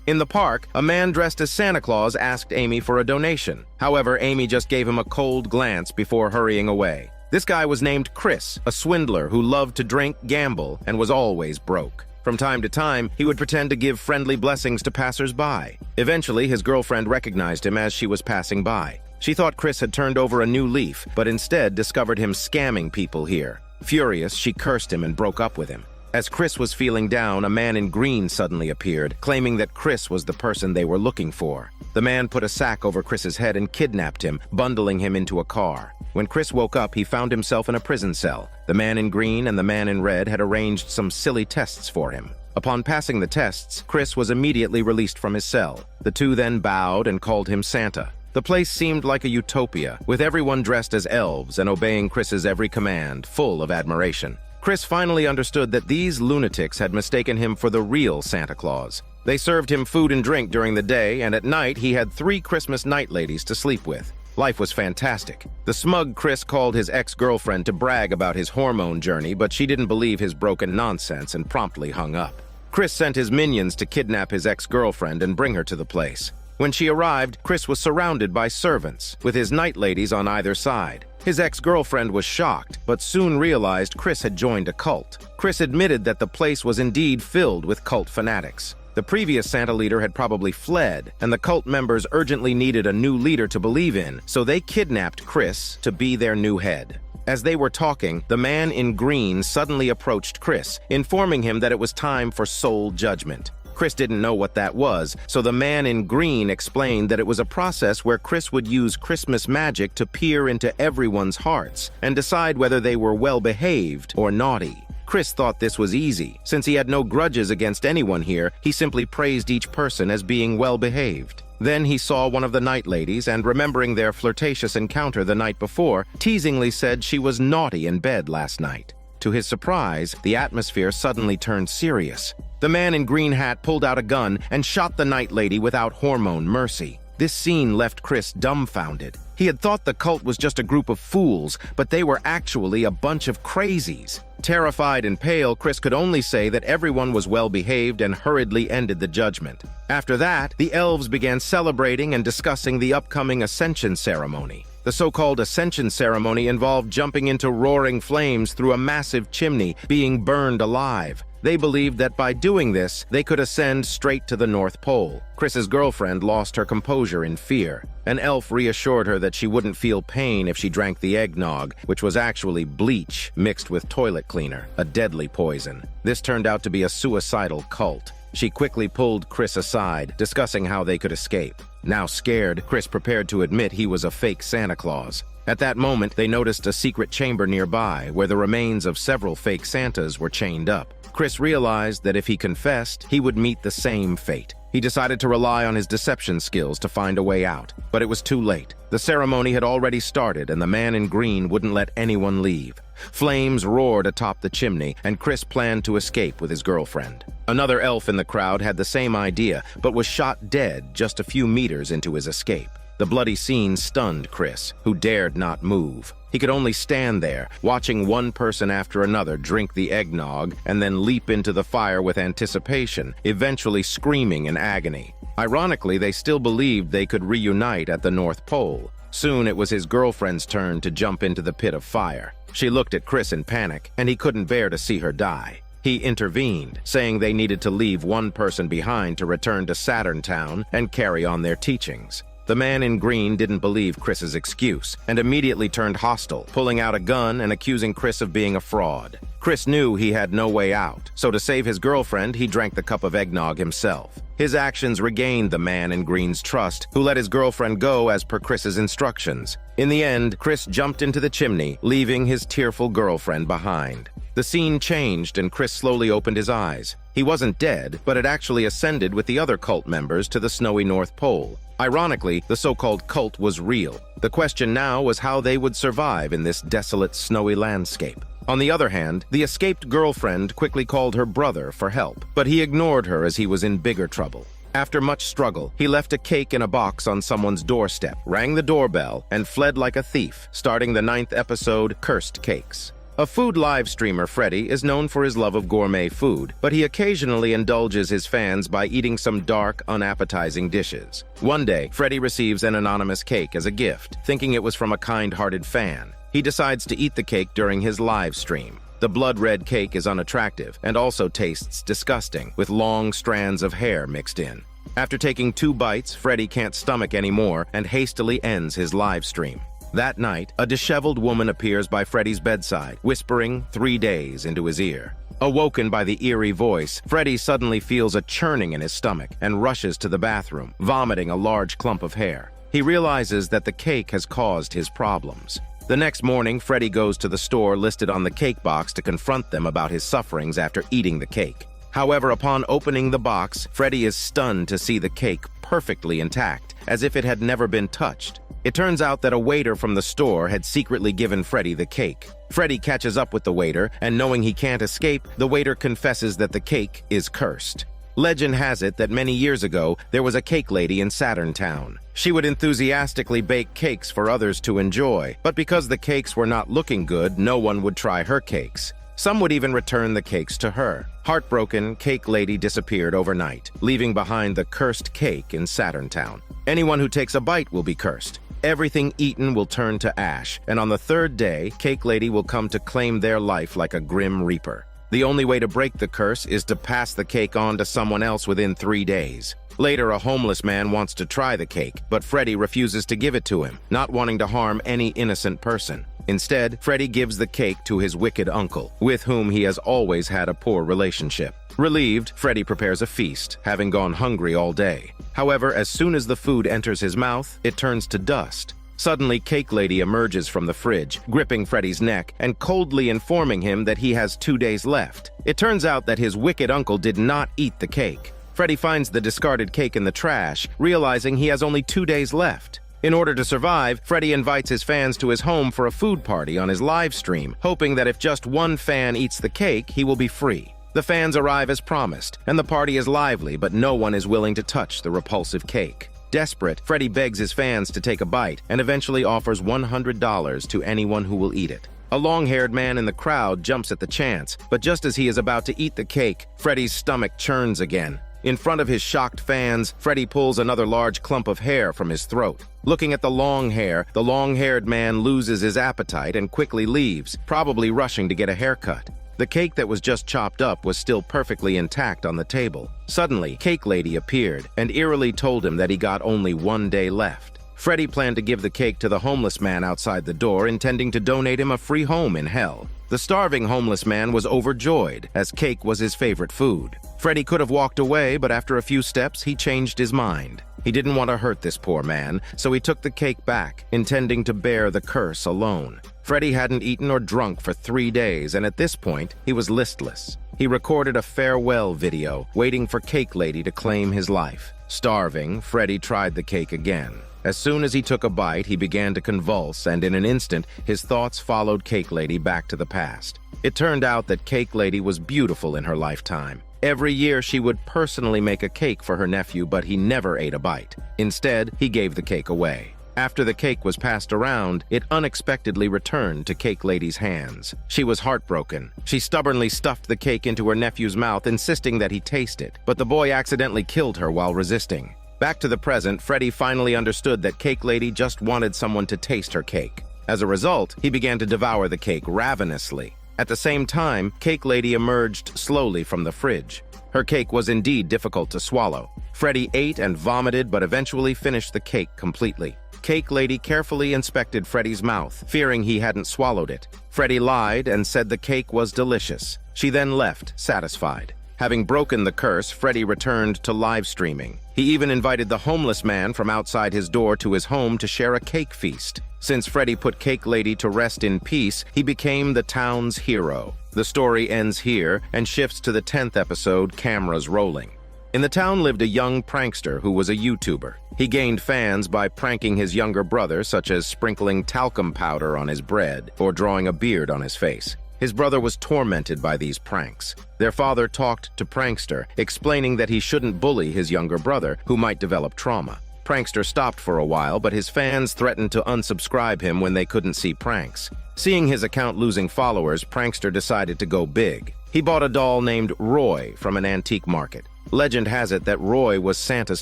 In the park, a man dressed as Santa Claus asked Amy for a donation. However, Amy just gave him a cold glance before hurrying away. This guy was named Chris, a swindler who loved to drink, gamble, and was always broke. From time to time, he would pretend to give friendly blessings to passers-by. Eventually, his girlfriend recognized him as she was passing by. She thought Chris had turned over a new leaf, but instead discovered him scamming people here. Furious, she cursed him and broke up with him. As Chris was feeling down, a man in green suddenly appeared, claiming that Chris was the person they were looking for. The man put a sack over Chris's head and kidnapped him, bundling him into a car. When Chris woke up, he found himself in a prison cell. The man in green and the man in red had arranged some silly tests for him. Upon passing the tests, Chris was immediately released from his cell. The two then bowed and called him Santa. The place seemed like a utopia, with everyone dressed as elves and obeying Chris's every command, full of admiration. Chris finally understood that these lunatics had mistaken him for the real Santa Claus. They served him food and drink during the day, and at night he had 3 Christmas night ladies to sleep with. Life was fantastic. The smug Chris called his ex-girlfriend to brag about his hormone journey, but she didn't believe his broken nonsense and promptly hung up. Chris sent his minions to kidnap his ex-girlfriend and bring her to the place. When she arrived, Chris was surrounded by servants, with his night ladies on either side. His ex-girlfriend was shocked, but soon realized Chris had joined a cult. Chris admitted that the place was indeed filled with cult fanatics. The previous Santa leader had probably fled, and the cult members urgently needed a new leader to believe in, so they kidnapped Chris to be their new head. As they were talking, the man in green suddenly approached Chris, informing him that it was time for soul judgment. Chris didn't know what that was, so the man in green explained that it was a process where Chris would use Christmas magic to peer into everyone's hearts and decide whether they were well-behaved or naughty. Chris thought this was easy. Since he had no grudges against anyone here, he simply praised each person as being well-behaved. Then he saw one of the night ladies and, remembering their flirtatious encounter the night before, teasingly said she was naughty in bed last night. To his surprise, the atmosphere suddenly turned serious. The man in green hat pulled out a gun and shot the night lady without hormone mercy. This scene left Chris dumbfounded. He had thought the cult was just a group of fools, but they were actually a bunch of crazies. Terrified and pale, Chris could only say that everyone was well-behaved and hurriedly ended the judgment. After that, the elves began celebrating and discussing the upcoming Ascension ceremony. The so-called Ascension ceremony involved jumping into roaring flames through a massive chimney, being burned alive. They believed that by doing this, they could ascend straight to the North Pole. Chris's girlfriend lost her composure in fear. An elf reassured her that she wouldn't feel pain if she drank the eggnog, which was actually bleach mixed with toilet cleaner, a deadly poison. This turned out to be a suicidal cult. She quickly pulled Chris aside, discussing how they could escape. Now scared, Chris prepared to admit he was a fake Santa Claus. At that moment, they noticed a secret chamber nearby where the remains of several fake Santas were chained up. Chris realized that if he confessed, he would meet the same fate. He decided to rely on his deception skills to find a way out, but it was too late. The ceremony had already started, and the man in green wouldn't let anyone leave. Flames roared atop the chimney, and Chris planned to escape with his girlfriend. Another elf in the crowd had the same idea, but was shot dead just a few meters into his escape. The bloody scene stunned Chris, who dared not move. He could only stand there, watching one person after another drink the eggnog and then leap into the fire with anticipation, eventually screaming in agony. Ironically, they still believed they could reunite at the North Pole. Soon it was his girlfriend's turn to jump into the pit of fire. She looked at Chris in panic, and he couldn't bear to see her die. He intervened, saying they needed to leave one person behind to return to Saturn town and carry on their teachings. The man in green didn't believe Chris's excuse and immediately turned hostile, pulling out a gun and accusing Chris of being a fraud. Chris knew he had no way out, so to save his girlfriend, he drank the cup of eggnog himself. His actions regained the man in green's trust, who let his girlfriend go as per Chris's instructions. In the end, Chris jumped into the chimney, leaving his tearful girlfriend behind. The scene changed and Chris slowly opened his eyes. He wasn't dead, but had actually ascended with the other cult members to the snowy North Pole. Ironically, the so-called cult was real. The question now was how they would survive in this desolate, snowy landscape. On the other hand, the escaped girlfriend quickly called her brother for help, but he ignored her as he was in bigger trouble. After much struggle, he left a cake in a box on someone's doorstep, rang the doorbell, and fled like a thief, starting the 9th episode, Cursed Cakes. A food live streamer, Freddy, is known for his love of gourmet food, but he occasionally indulges his fans by eating some dark, unappetizing dishes. One day, Freddy receives an anonymous cake as a gift, thinking it was from a kind-hearted fan. He decides to eat the cake during his live stream. The blood-red cake is unattractive and also tastes disgusting, with long strands of hair mixed in. After taking 2 bites, Freddy can't stomach anymore and hastily ends his live stream. That night, a disheveled woman appears by Freddy's bedside, whispering 3 days into his ear. Awoken by the eerie voice, Freddy suddenly feels a churning in his stomach and rushes to the bathroom, vomiting a large clump of hair. He realizes that the cake has caused his problems. The next morning, Freddy goes to the store listed on the cake box to confront them about his sufferings after eating the cake. However, upon opening the box, Freddy is stunned to see the cake perfectly intact, as if it had never been touched. It turns out that a waiter from the store had secretly given Freddy the cake. Freddy catches up with the waiter, and knowing he can't escape, the waiter confesses that the cake is cursed. Legend has it that many years ago, there was a cake lady in Saturn town. She would enthusiastically bake cakes for others to enjoy, but because the cakes were not looking good, no one would try her cakes. Some would even return the cakes to her. Heartbroken, Cake Lady disappeared overnight, leaving behind the cursed cake in Saturn town. Anyone who takes a bite will be cursed. Everything eaten will turn to ash, and on the third day, Cake Lady will come to claim their life like a grim reaper. The only way to break the curse is to pass the cake on to someone else within 3 days. Later, a homeless man wants to try the cake, but Freddy refuses to give it to him, not wanting to harm any innocent person. Instead, Freddy gives the cake to his wicked uncle, with whom he has always had a poor relationship. Relieved, Freddy prepares a feast, having gone hungry all day. However, as soon as the food enters his mouth, it turns to dust. Suddenly, Cake Lady emerges from the fridge, gripping Freddy's neck and coldly informing him that he has 2 days left. It turns out that his wicked uncle did not eat the cake. Freddy finds the discarded cake in the trash, realizing he has only 2 days left. In order to survive, Freddy invites his fans to his home for a food party on his live stream, hoping that if just one fan eats the cake, he will be free. The fans arrive as promised, and the party is lively, but no one is willing to touch the repulsive cake. Desperate, Freddy begs his fans to take a bite and eventually offers $100 to anyone who will eat it. A long-haired man in the crowd jumps at the chance, but just as he is about to eat the cake, Freddy's stomach churns again. In front of his shocked fans, Freddy pulls another large clump of hair from his throat. Looking at the long hair, the long-haired man loses his appetite and quickly leaves, probably rushing to get a haircut. The cake that was just chopped up was still perfectly intact on the table. Suddenly, Cake Lady appeared and eerily told him that he got only 1 day left. Freddy planned to give the cake to the homeless man outside the door, intending to donate him a free home in hell. The starving homeless man was overjoyed, as cake was his favorite food. Freddy could have walked away, but after a few steps, he changed his mind. He didn't want to hurt this poor man, so he took the cake back, intending to bear the curse alone. Freddy hadn't eaten or drunk for 3 days, and at this point, he was listless. He recorded a farewell video, waiting for Cake Lady to claim his life. Starving, Freddy tried the cake again. As soon as he took a bite, he began to convulse, and in an instant, his thoughts followed Cake Lady back to the past. It turned out that Cake Lady was beautiful in her lifetime. Every year, she would personally make a cake for her nephew, but he never ate a bite. Instead, he gave the cake away. After the cake was passed around, it unexpectedly returned to Cake Lady's hands. She was heartbroken. She stubbornly stuffed the cake into her nephew's mouth, insisting that he taste it, but the boy accidentally killed her while resisting. Back to the present, Freddy finally understood that Cake Lady just wanted someone to taste her cake. As a result, he began to devour the cake ravenously. At the same time, Cake Lady emerged slowly from the fridge. Her cake was indeed difficult to swallow. Freddy ate and vomited, but eventually finished the cake completely. Cake Lady carefully inspected Freddy's mouth, fearing he hadn't swallowed it. Freddy lied and said the cake was delicious. She then left, satisfied. Having broken the curse, Freddy returned to live streaming. He even invited the homeless man from outside his door to his home to share a cake feast. Since Freddy put Cake Lady to rest in peace, he became the town's hero. The story ends here and shifts to the 10th episode, Cameras Rolling. In the town lived a young prankster who was a YouTuber. He gained fans by pranking his younger brother, such as sprinkling talcum powder on his bread or drawing a beard on his face. His brother was tormented by these pranks. Their father talked to Prankster, explaining that he shouldn't bully his younger brother, who might develop trauma. Prankster stopped for a while, but his fans threatened to unsubscribe him when they couldn't see pranks. Seeing his account losing followers, Prankster decided to go big. He bought a doll named Roy from an antique market. Legend has it that Roy was Santa's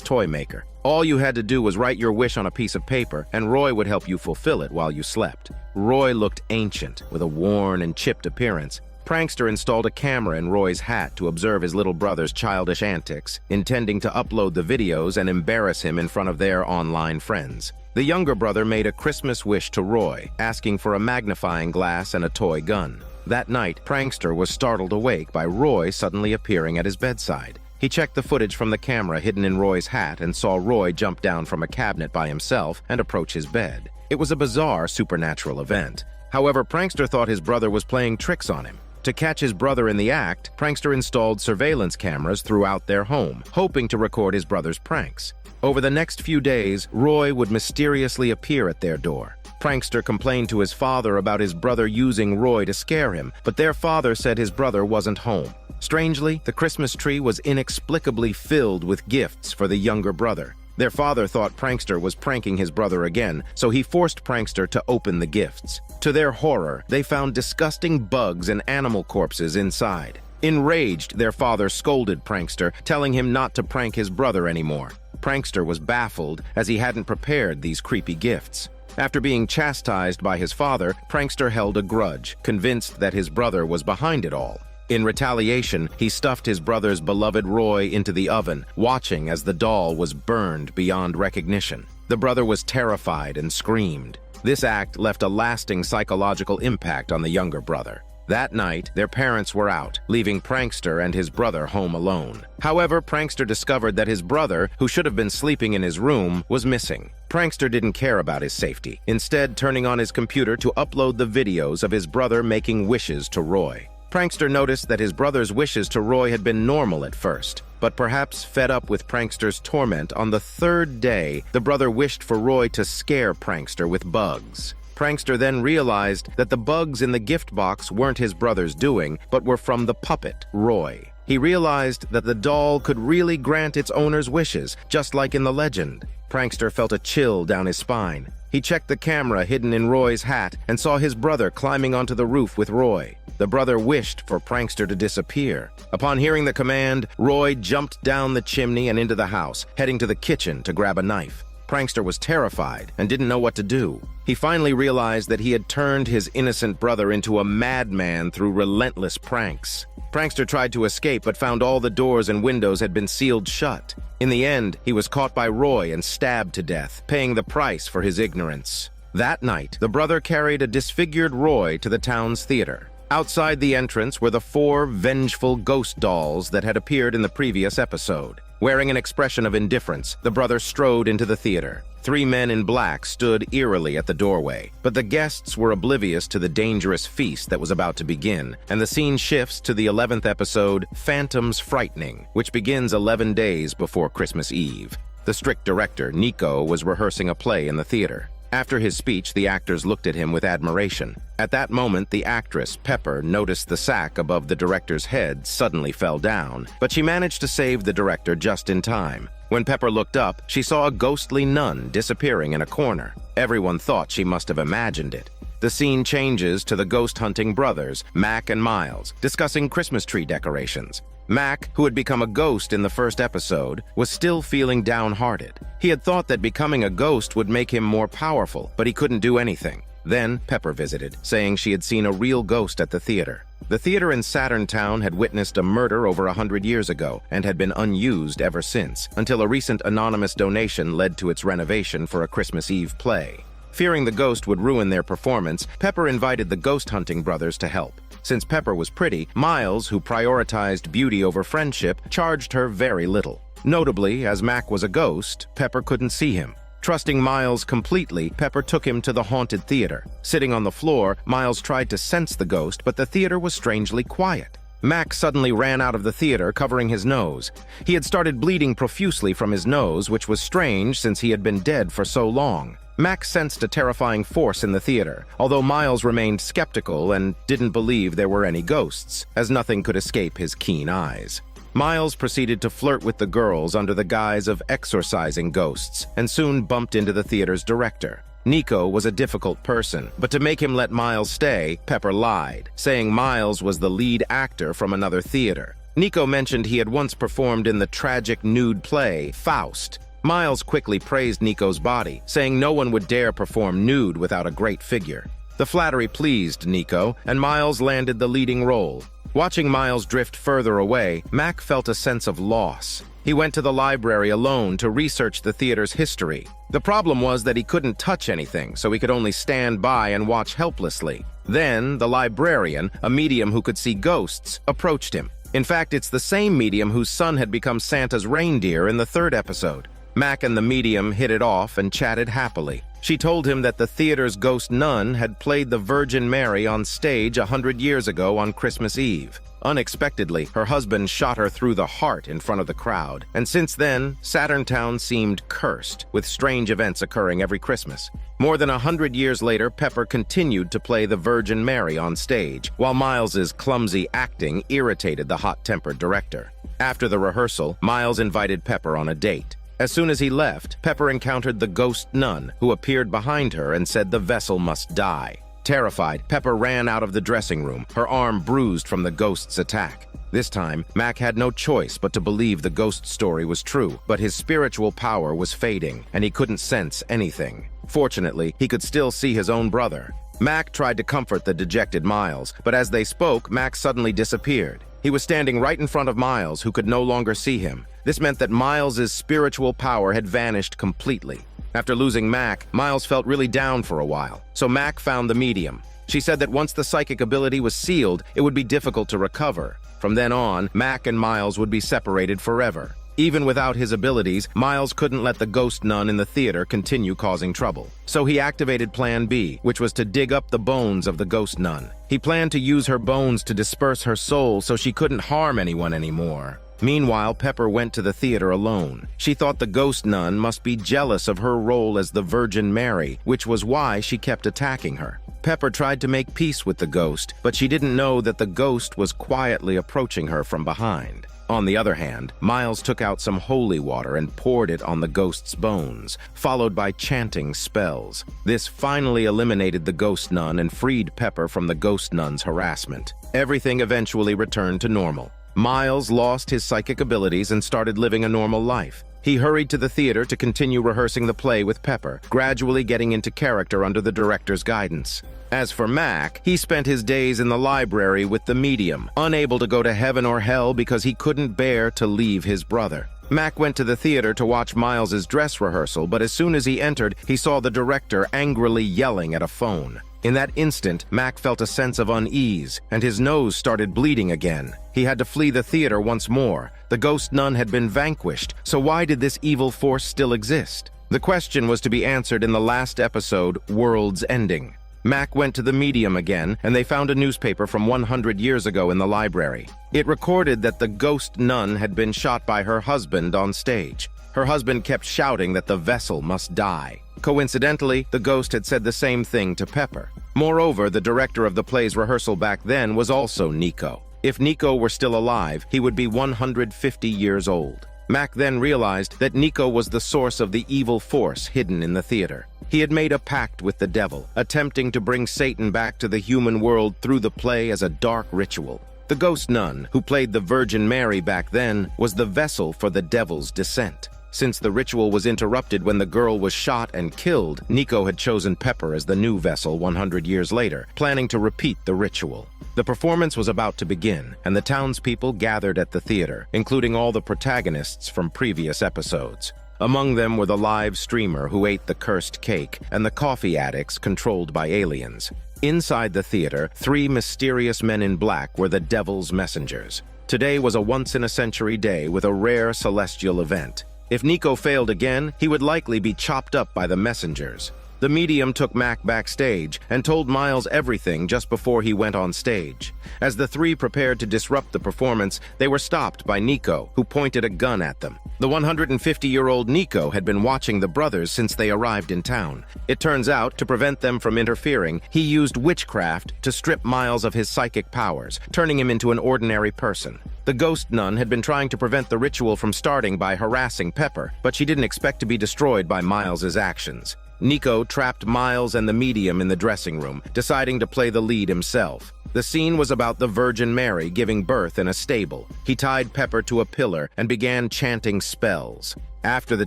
toy maker. All you had to do was write your wish on a piece of paper, and Roy would help you fulfill it while you slept. Roy looked ancient, with a worn and chipped appearance. Prankster installed a camera in Roy's hat to observe his little brother's childish antics, intending to upload the videos and embarrass him in front of their online friends. The younger brother made a Christmas wish to Roy, asking for a magnifying glass and a toy gun. That night, Prankster was startled awake by Roy suddenly appearing at his bedside. He checked the footage from the camera hidden in Roy's hat and saw Roy jump down from a cabinet by himself and approach his bed. It was a bizarre supernatural event. However, Prankster thought his brother was playing tricks on him. To catch his brother in the act, Prankster installed surveillance cameras throughout their home, hoping to record his brother's pranks. Over the next few days, Roy would mysteriously appear at their door. Prankster complained to his father about his brother using Roy to scare him, but their father said his brother wasn't home. Strangely, the Christmas tree was inexplicably filled with gifts for the younger brother. Their father thought Prankster was pranking his brother again, so he forced Prankster to open the gifts. To their horror, they found disgusting bugs and animal corpses inside. Enraged, their father scolded Prankster, telling him not to prank his brother anymore. Prankster was baffled, as he hadn't prepared these creepy gifts. After being chastised by his father, Prankster held a grudge, convinced that his brother was behind it all. In retaliation, he stuffed his brother's beloved Roy into the oven, watching as the doll was burned beyond recognition. The brother was terrified and screamed. This act left a lasting psychological impact on the younger brother. That night, their parents were out, leaving Prankster and his brother home alone. However, Prankster discovered that his brother, who should have been sleeping in his room, was missing. Prankster didn't care about his safety, instead turning on his computer to upload the videos of his brother making wishes to Roy. Prankster noticed that his brother's wishes to Roy had been normal at first, but perhaps fed up with Prankster's torment, on the third day, the brother wished for Roy to scare Prankster with bugs. Prankster then realized that the bugs in the gift box weren't his brother's doing, but were from the puppet, Roy. He realized that the doll could really grant its owner's wishes, just like in the legend. Prankster felt a chill down his spine. He checked the camera hidden in Roy's hat and saw his brother climbing onto the roof with Roy. The brother wished for Prankster to disappear. Upon hearing the command, Roy jumped down the chimney and into the house, heading to the kitchen to grab a knife. Prankster was terrified and didn't know what to do. He finally realized that he had turned his innocent brother into a madman through relentless pranks. Prankster tried to escape but found all the doors and windows had been sealed shut. In the end, he was caught by Roy and stabbed to death, paying the price for his ignorance. That night, the brother carried a disfigured Roy to the town's theater. Outside the entrance were the 4 vengeful ghost dolls that had appeared in the previous episode. Wearing an expression of indifference, the brother strode into the theater. 3 men in black stood eerily at the doorway, but the guests were oblivious to the dangerous feast that was about to begin, and the scene shifts to the 11th episode, Phantoms Frightening, which begins 11 days before Christmas Eve. The strict director, Nico, was rehearsing a play in the theater. After his speech, the actors looked at him with admiration. At that moment, the actress, Pepper, noticed the sack above the director's head suddenly fell down, but she managed to save the director just in time. When Pepper looked up, she saw a ghostly nun disappearing in a corner. Everyone thought she must have imagined it. The scene changes to the ghost-hunting brothers, Mac and Miles, discussing Christmas tree decorations. Mac, who had become a ghost in the first episode, was still feeling downhearted. He had thought that becoming a ghost would make him more powerful, but he couldn't do anything. Then Pepper visited, saying she had seen a real ghost at the theater. The theater in Saturn town had witnessed a murder over 100 years ago and had been unused ever since, until a recent anonymous donation led to its renovation for a Christmas Eve play. Fearing the ghost would ruin their performance, Pepper invited the ghost-hunting brothers to help. Since Pepper was pretty, Miles, who prioritized beauty over friendship, charged her very little. Notably, as Mac was a ghost, Pepper couldn't see him. Trusting Miles completely, Pepper took him to the haunted theater. Sitting on the floor, Miles tried to sense the ghost, but the theater was strangely quiet. Mac suddenly ran out of the theater, covering his nose. He had started bleeding profusely from his nose, which was strange since he had been dead for so long. Mac sensed a terrifying force in the theater, although Miles remained skeptical and didn't believe there were any ghosts, as nothing could escape his keen eyes. Miles proceeded to flirt with the girls under the guise of exorcising ghosts, and soon bumped into the theater's director. Nico was a difficult person, but to make him let Miles stay, Pepper lied, saying Miles was the lead actor from another theater. Nico mentioned he had once performed in the tragic nude play, Faust. Miles quickly praised Nico's body, saying no one would dare perform nude without a great figure. The flattery pleased Nico, and Miles landed the leading role. Watching Miles drift further away, Mac felt a sense of loss. He went to the library alone to research the theater's history. The problem was that he couldn't touch anything, so he could only stand by and watch helplessly. Then, the librarian, a medium who could see ghosts, approached him. In fact, it's the same medium whose son had become Santa's reindeer in the 3rd episode. Mac and the medium hit it off and chatted happily. She told him that the theater's ghost nun had played the Virgin Mary on stage 100 years ago on Christmas Eve. Unexpectedly, her husband shot her through the heart in front of the crowd, and since then, Saturn Town seemed cursed, with strange events occurring every Christmas. More than 100 years later, Pepper continued to play the Virgin Mary on stage, while Miles's clumsy acting irritated the hot-tempered director. After the rehearsal, Miles invited Pepper on a date. As soon as he left, Pepper encountered the ghost nun, who appeared behind her and said the vessel must die. Terrified, Pepper ran out of the dressing room, her arm bruised from the ghost's attack. This time, Mac had no choice but to believe the ghost story was true, but his spiritual power was fading, and he couldn't sense anything. Fortunately, he could still see his own brother. Mac tried to comfort the dejected Miles, but as they spoke, Mac suddenly disappeared. He was standing right in front of Miles, who could no longer see him. This meant that Miles's spiritual power had vanished completely. After losing Mac, Miles felt really down for a while, so Mac found the medium. She said that once the psychic ability was sealed, it would be difficult to recover. From then on, Mac and Miles would be separated forever. Even without his abilities, Miles couldn't let the ghost nun in the theater continue causing trouble. So he activated Plan B, which was to dig up the bones of the ghost nun. He planned to use her bones to disperse her soul so she couldn't harm anyone anymore. Meanwhile, Pepper went to the theater alone. She thought the ghost nun must be jealous of her role as the Virgin Mary, which was why she kept attacking her. Pepper tried to make peace with the ghost, but she didn't know that the ghost was quietly approaching her from behind. On the other hand, Miles took out some holy water and poured it on the ghost's bones, followed by chanting spells. This finally eliminated the ghost nun and freed Pepper from the ghost nun's harassment. Everything eventually returned to normal. Miles lost his psychic abilities and started living a normal life. He hurried to the theater to continue rehearsing the play with Pepper, gradually getting into character under the director's guidance. As for Mac, he spent his days in the library with the medium, unable to go to heaven or hell because he couldn't bear to leave his brother. Mac went to the theater to watch Miles's dress rehearsal, but as soon as he entered, he saw the director angrily yelling at a phone. In that instant, Mac felt a sense of unease, and his nose started bleeding again. He had to flee the theater once more. The ghost nun had been vanquished, so why did this evil force still exist? The question was to be answered in the last episode, World's Ending. Mac went to the medium again, and they found a newspaper from 100 years ago in the library. It recorded that the ghost nun had been shot by her husband on stage. Her husband kept shouting that the vessel must die. Coincidentally, the ghost had said the same thing to Pepper. Moreover, the director of the play's rehearsal back then was also Nico. If Nico were still alive, he would be 150 years old. Mac then realized that Nico was the source of the evil force hidden in the theater. He had made a pact with the devil, attempting to bring Satan back to the human world through the play as a dark ritual. The ghost nun, who played the Virgin Mary back then, was the vessel for the devil's descent. Since the ritual was interrupted when the girl was shot and killed, Nico had chosen Pepper as the new vessel 100 years later, planning to repeat the ritual. The performance was about to begin, and the townspeople gathered at the theater, including all the protagonists from previous episodes. Among them were the live streamer who ate the cursed cake and the coffee addicts controlled by aliens. Inside the theater, 3 mysterious men in black were the devil's messengers. Today was a once-in-a-century day with a rare celestial event. If Nico failed again, he would likely be chopped up by the messengers. The medium took Mac backstage and told Miles everything just before he went on stage. As the 3 prepared to disrupt the performance, they were stopped by Nico, who pointed a gun at them. The 150-year-old Nico had been watching the brothers since they arrived in town. It turns out, to prevent them from interfering, he used witchcraft to strip Miles of his psychic powers, turning him into an ordinary person. The ghost nun had been trying to prevent the ritual from starting by harassing Pepper, but she didn't expect to be destroyed by Miles's actions. Nico trapped Miles and the medium in the dressing room, deciding to play the lead himself. The scene was about the Virgin Mary giving birth in a stable. He tied Pepper to a pillar and began chanting spells. After the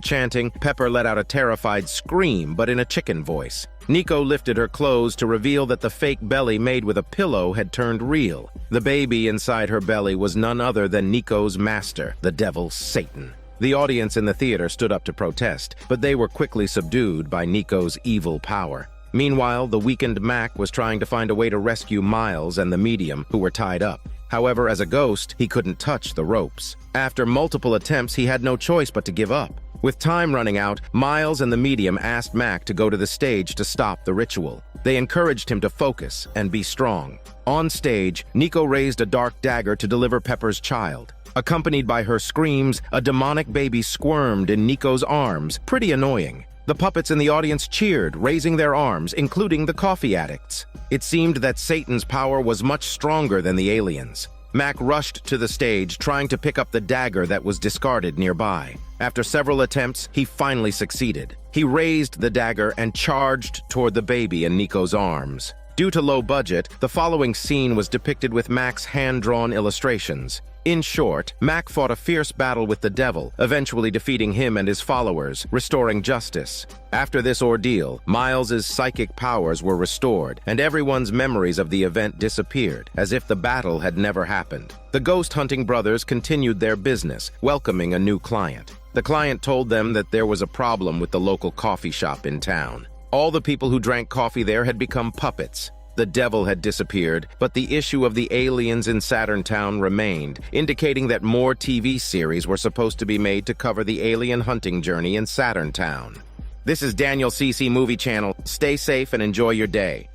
chanting, Pepper let out a terrified scream, but in a chicken voice. Nico lifted her clothes to reveal that the fake belly made with a pillow had turned real. The baby inside her belly was none other than Nico's master, the devil Satan. The audience in the theater stood up to protest, but they were quickly subdued by Nico's evil power. Meanwhile, the weakened Mac was trying to find a way to rescue Miles and the medium, who were tied up. However, as a ghost, he couldn't touch the ropes. After multiple attempts, he had no choice but to give up. With time running out, Miles and the medium asked Mac to go to the stage to stop the ritual. They encouraged him to focus and be strong. On stage, Nico raised a dark dagger to deliver Pepper's child. Accompanied by her screams, a demonic baby squirmed in Nico's arms, pretty annoying. The puppets in the audience cheered, raising their arms, including the coffee addicts. It seemed that Satan's power was much stronger than the aliens. Mac rushed to the stage, trying to pick up the dagger that was discarded nearby. After several attempts, he finally succeeded. He raised the dagger and charged toward the baby in Nico's arms. Due to low budget, the following scene was depicted with Mac's hand-drawn illustrations. In short, Mac fought a fierce battle with the devil, eventually defeating him and his followers, restoring justice. After this ordeal, Miles's psychic powers were restored, and everyone's memories of the event disappeared, as if the battle had never happened. The ghost-hunting brothers continued their business, welcoming a new client. The client told them that there was a problem with the local coffee shop in town. All the people who drank coffee there had become puppets. The devil had disappeared, but the issue of the aliens in Saturn Town remained, indicating that more TV series were supposed to be made to cover the alien hunting journey in Saturn Town. This is Daniel CC Movie Channel. Stay safe and enjoy your day.